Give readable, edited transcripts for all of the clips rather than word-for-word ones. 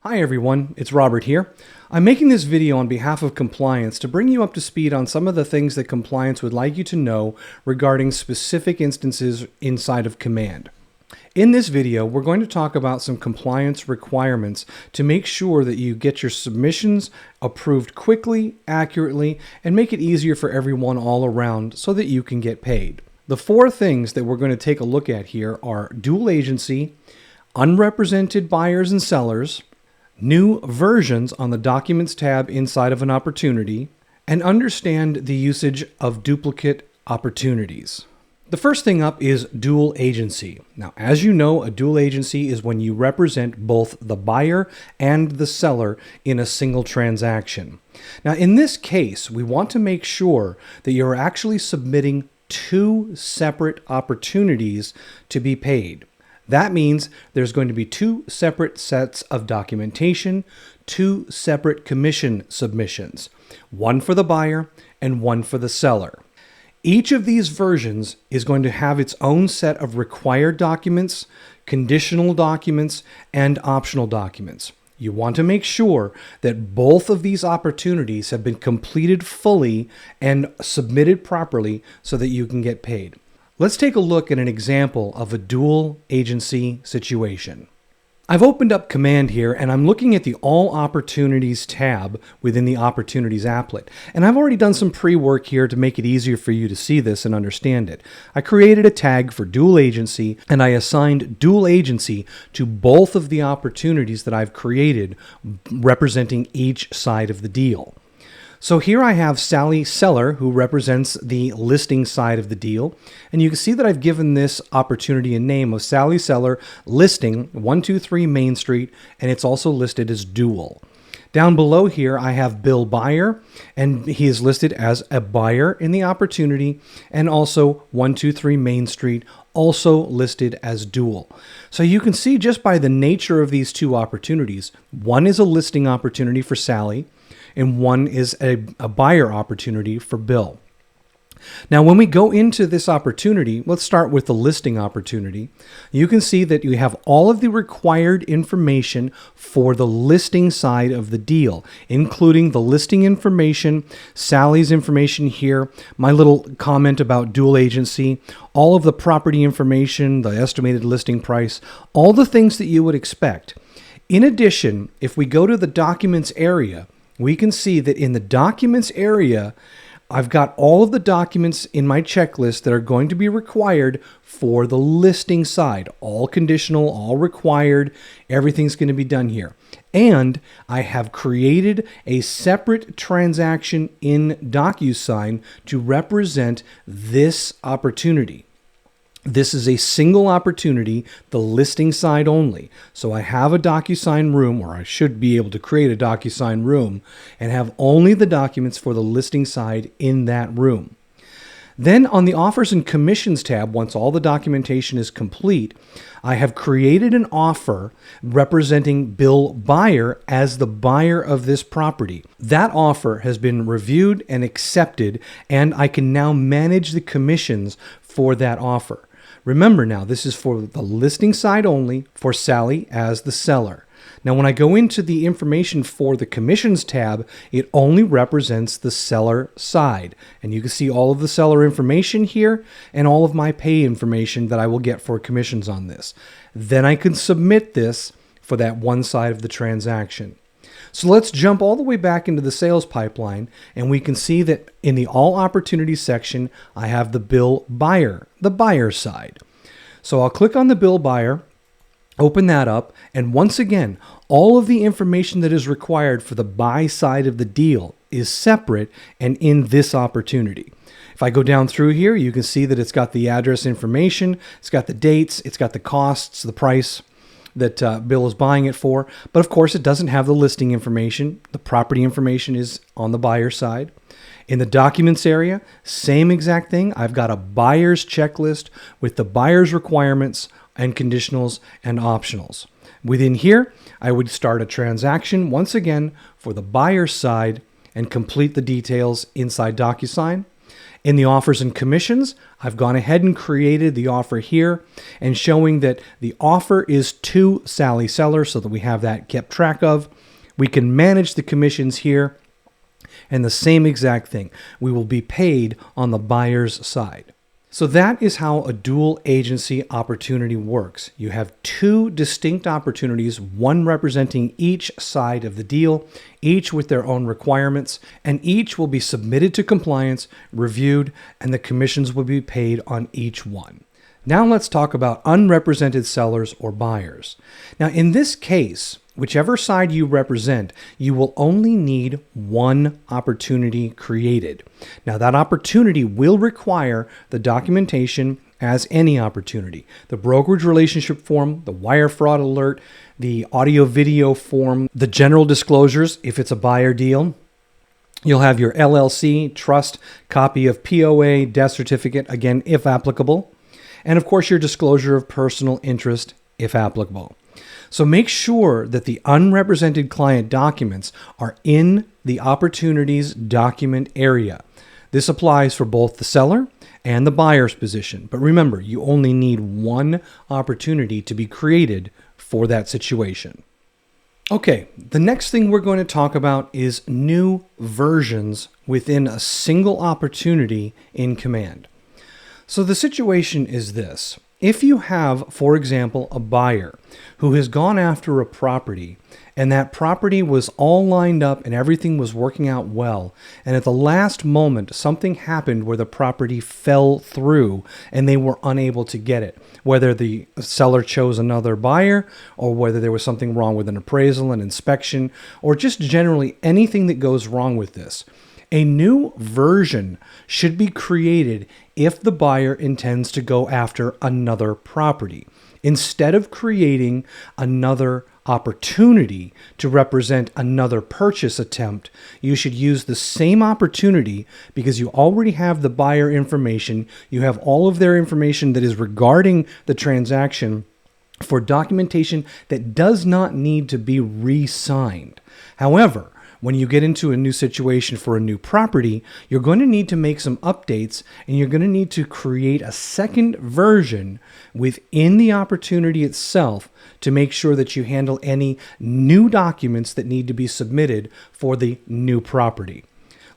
Hi everyone, it's Robert here. I'm making this video on behalf of Compliance to bring you up to speed on some of the things that Compliance would like you to know regarding specific instances inside of Command. In this video, we're going to talk about some compliance requirements to make sure that you get your submissions approved quickly, accurately, and make it easier for everyone all around so that you can get paid. The four things that we're going to take a look at here are dual agency, unrepresented buyers and sellers, new versions on the Documents tab inside of an opportunity, and understand the usage of duplicate opportunities. The first thing up is dual agency. Now, as you know, a dual agency is when you represent both the buyer and the seller in a single transaction. Now, in this case, we want to make sure that you're actually submitting two separate opportunities to be paid. That means there's going to be two separate sets of documentation, two separate commission submissions, one for the buyer and one for the seller. Each of these versions is going to have its own set of required documents, conditional documents, and optional documents. You want to make sure that both of these opportunities have been completed fully and submitted properly so that you can get paid. Let's take a look at an example of a dual agency situation. I've opened up Command here and I'm looking at the All Opportunities tab within the Opportunities applet. And I've already done some pre-work here to make it easier for you to see this and understand it. I created a tag for dual agency and I assigned dual agency to both of the opportunities that I've created representing each side of the deal. So here I have Sally Seller, who represents the listing side of the deal. And you can see that I've given this opportunity a name of Sally Seller Listing 123 Main Street, and it's also listed as dual. Down below here, I have Bill Buyer, and he is listed as a buyer in the opportunity, and also 123 Main Street, also listed as dual. So you can see just by the nature of these two opportunities, one is a listing opportunity for Sally, and one is a buyer opportunity for Bill. Now, when we go into this opportunity, let's start with the listing opportunity. You can see that you have all of the required information for the listing side of the deal, including the listing information, Sally's information here, my little comment about dual agency, all of the property information, the estimated listing price, all the things that you would expect. In addition, if we go to the documents area, we can see that in the documents area, I've got all of the documents in my checklist that are going to be required for the listing side. All conditional, all required, everything's going to be done here. And I have created a separate transaction in DocuSign to represent this opportunity. This is a single opportunity, the listing side only. So I have a DocuSign room, or I should be able to create a DocuSign room, and have only the documents for the listing side in that room. Then on the Offers and Commissions tab, once all the documentation is complete, I have created an offer representing Bill Buyer as the buyer of this property. That offer has been reviewed and accepted, and I can now manage the commissions for that offer. Remember now, this is for the listing side only, for Sally as the seller. Now, when I go into the information for the commissions tab, it only represents the seller side. And you can see all of the seller information here and all of my pay information that I will get for commissions on this. Then I can submit this for that one side of the transaction. So let's jump all the way back into the sales pipeline, and we can see that in the All Opportunities section, I have the Bill Buyer, the buyer side. So I'll click on the Bill Buyer, open that up, and once again, all of the information that is required for the buy side of the deal is separate and in this opportunity. If I go down through here, you can see that it's got the address information, it's got the dates, it's got the costs, the price that Bill is buying it for. But of course, it doesn't have the listing information. The property information is on the buyer side. In the documents area, same exact thing. I've got a buyer's checklist with the buyer's requirements and conditionals and optionals. Within here, I would start a transaction once again for the buyer's side and complete the details inside DocuSign. In the offers and commissions, I've gone ahead and created the offer here and showing that the offer is to Sally Seller so that we have that kept track of. We can manage the commissions here, and the same exact thing. We will be paid on the buyer's side. So that is how a dual agency opportunity works. You have two distinct opportunities, one representing each side of the deal, each with their own requirements, and each will be submitted to compliance, reviewed, and the commissions will be paid on each one. Now let's talk about unrepresented sellers or buyers. Now in this case, whichever side you represent, you will only need one opportunity created. Now that opportunity will require the documentation as any opportunity. The brokerage relationship form, the wire fraud alert, the audio-video form, the general disclosures if it's a buyer deal. You'll have your LLC, trust, copy of POA, death certificate, again, if applicable. And of course, your disclosure of personal interest, if applicable. So make sure that the unrepresented client documents are in the opportunities document area. This applies for both the seller and the buyer's position. But remember, you only need one opportunity to be created for that situation. Okay, the next thing we're going to talk about is new versions within a single opportunity in Command. So the situation is this. If you have, for example, a buyer who has gone after a property and that property was all lined up and everything was working out well, and at the last moment something happened where the property fell through and they were unable to get it, whether the seller chose another buyer or whether there was something wrong with an appraisal, an inspection, or just generally anything that goes wrong with this. A new version should be created if the buyer intends to go after another property. Instead of creating another opportunity to represent another purchase attempt, you should use the same opportunity because you already have the buyer information, you have all of their information that is regarding the transaction for documentation that does not need to be re-signed. However, when you get into a new situation for a new property, you're going to need to make some updates and you're going to need to create a second version within the opportunity itself to make sure that you handle any new documents that need to be submitted for the new property.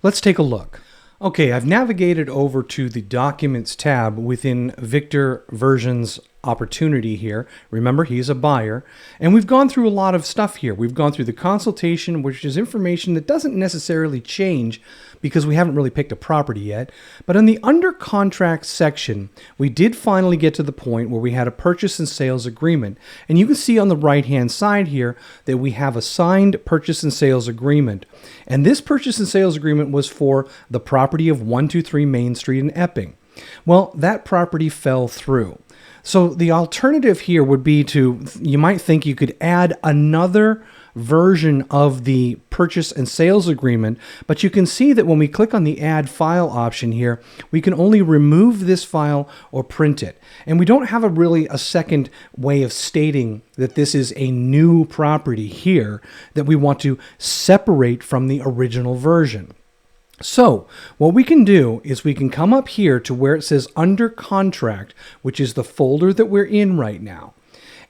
Let's take a look. Okay, I've navigated over to the Documents tab within Victor Version's opportunity here. Remember, he's a buyer. And we've gone through a lot of stuff here. We've gone through the consultation, which is information that doesn't necessarily change because we haven't really picked a property yet. But in the under contract section, we did finally get to the point where we had a purchase and sales agreement. And you can see on the right-hand side here that we have a signed purchase and sales agreement. And this purchase and sales agreement was for the property of 123 Main Street in Epping. Well, that property fell through. So the alternative here would be you might think you could add another version of the purchase and sales agreement, but you can see that when we click on the add file option here, we can only remove this file or print it. And we don't have a second way of stating that this is a new property here that we want to separate from the original version. So what we can do is we can come up here to where it says under contract, which is the folder that we're in right now.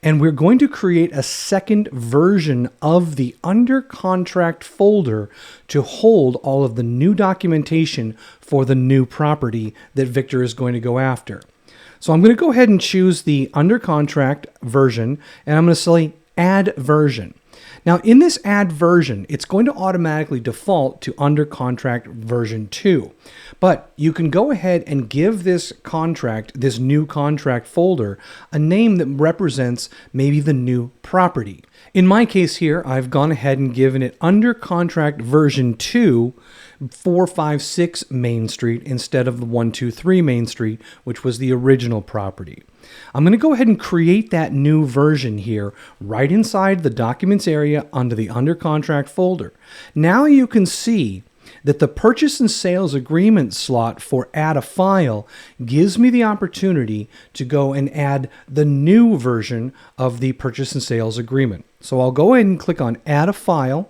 And we're going to create a second version of the under contract folder to hold all of the new documentation for the new property that Victor is going to go after. So I'm going to go ahead and choose the under contract version, and I'm going to say add version. Now in this add version, it's going to automatically default to under contract version 2. But you can go ahead and give this new contract folder, a name that represents maybe the new property. In my case here, I've gone ahead and given it under contract version 2, 456 Main Street instead of the 123 Main Street, which was the original property. I'm going to go ahead and create that new version here right inside the Documents area under the Under Contract folder. Now you can see that the Purchase and Sales Agreement slot for Add a File gives me the opportunity to go and add the new version of the Purchase and Sales Agreement. So I'll go ahead and click on Add a File,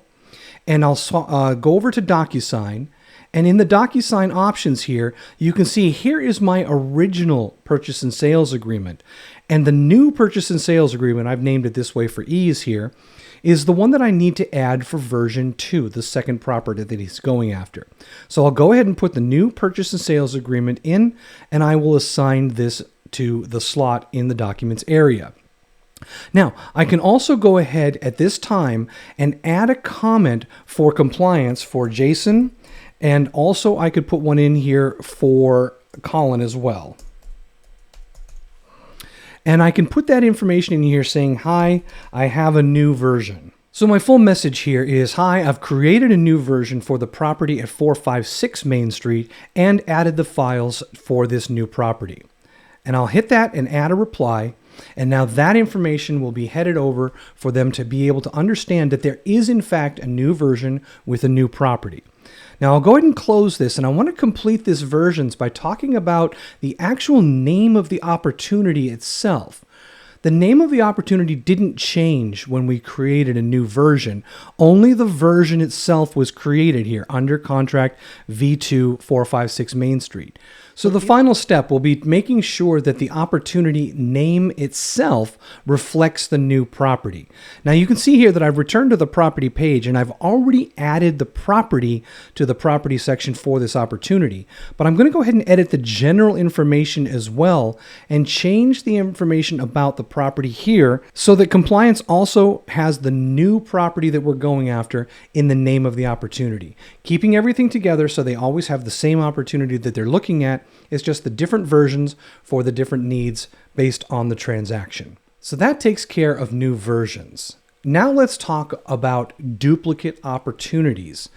and I'll go over to DocuSign, And in the DocuSign options here, you can see here is my original purchase and sales agreement. And the new purchase and sales agreement, I've named it this way for ease here, is the one that I need to add for version 2, the second property that he's going after. So I'll go ahead and put the new purchase and sales agreement in, and I will assign this to the slot in the documents area. Now, I can also go ahead at this time and add a comment for compliance for Jason, and also I could put one in here for Colin as well. And I can put that information in here saying, hi, I have a new version. So my full message here is, hi, I've created a new version for the property at 456 Main Street and added the files for this new property. And I'll hit that and add a reply. And now that information will be headed over for them to be able to understand that there is in fact a new version with a new property. Now I'll go ahead and close this, and I want to complete this versions by talking about the actual name of the opportunity itself. The name of the opportunity didn't change when we created a new version. Only the version itself was created here under contract V2 456 Main Street. So the final step will be making sure that the opportunity name itself reflects the new property. Now you can see here that I've returned to the property page and I've already added the property to the property section for this opportunity. But I'm going to go ahead and edit the general information as well and change the information about the property here so that compliance also has the new property that we're going after in the name of the opportunity. Keeping everything together so they always have the same opportunity that they're looking at. It's just the different versions for the different needs based on the transaction. So that takes care of new versions. Now let's talk about duplicate opportunities.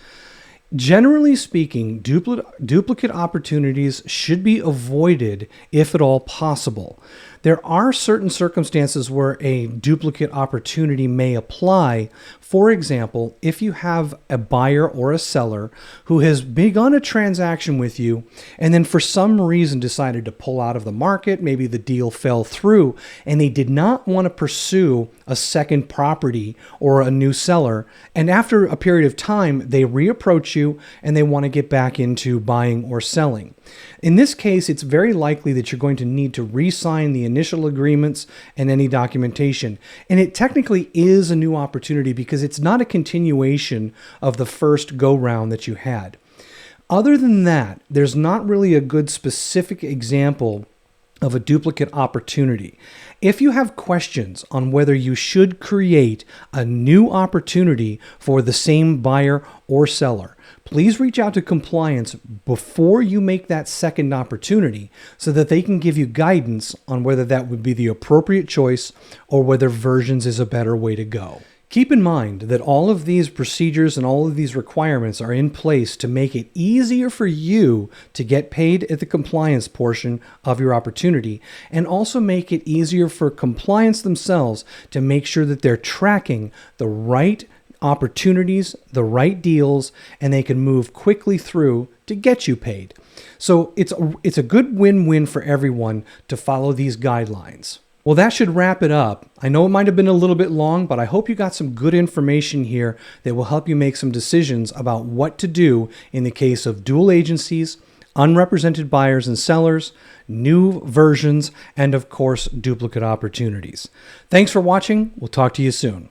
Generally speaking, duplicate opportunities should be avoided if at all possible. There are certain circumstances where a duplicate opportunity may apply. For example, if you have a buyer or a seller who has begun a transaction with you and then for some reason decided to pull out of the market, maybe the deal fell through and they did not want to pursue a second property or a new seller, and after a period of time they reapproach you and they want to get back into buying or selling. In this case, it's very likely that you're going to need to re-sign the initial agreements and any documentation. And it technically is a new opportunity because it's not a continuation of the first go-round that you had. Other than that, there's not really a good specific example of a duplicate opportunity. If you have questions on whether you should create a new opportunity for the same buyer or seller, please reach out to compliance before you make that second opportunity so that they can give you guidance on whether that would be the appropriate choice or whether versions is a better way to go. Keep in mind that all of these procedures and all of these requirements are in place to make it easier for you to get paid at the compliance portion of your opportunity, and also make it easier for compliance themselves to make sure that they're tracking the right opportunities, the right deals, and they can move quickly through to get you paid. So it's a good win-win for everyone to follow these guidelines. Well, that should wrap it up. I know it might have been a little bit long, but I hope you got some good information here that will help you make some decisions about what to do in the case of dual agencies, unrepresented buyers and sellers, new versions, and of course, duplicate opportunities. Thanks for watching. We'll talk to you soon.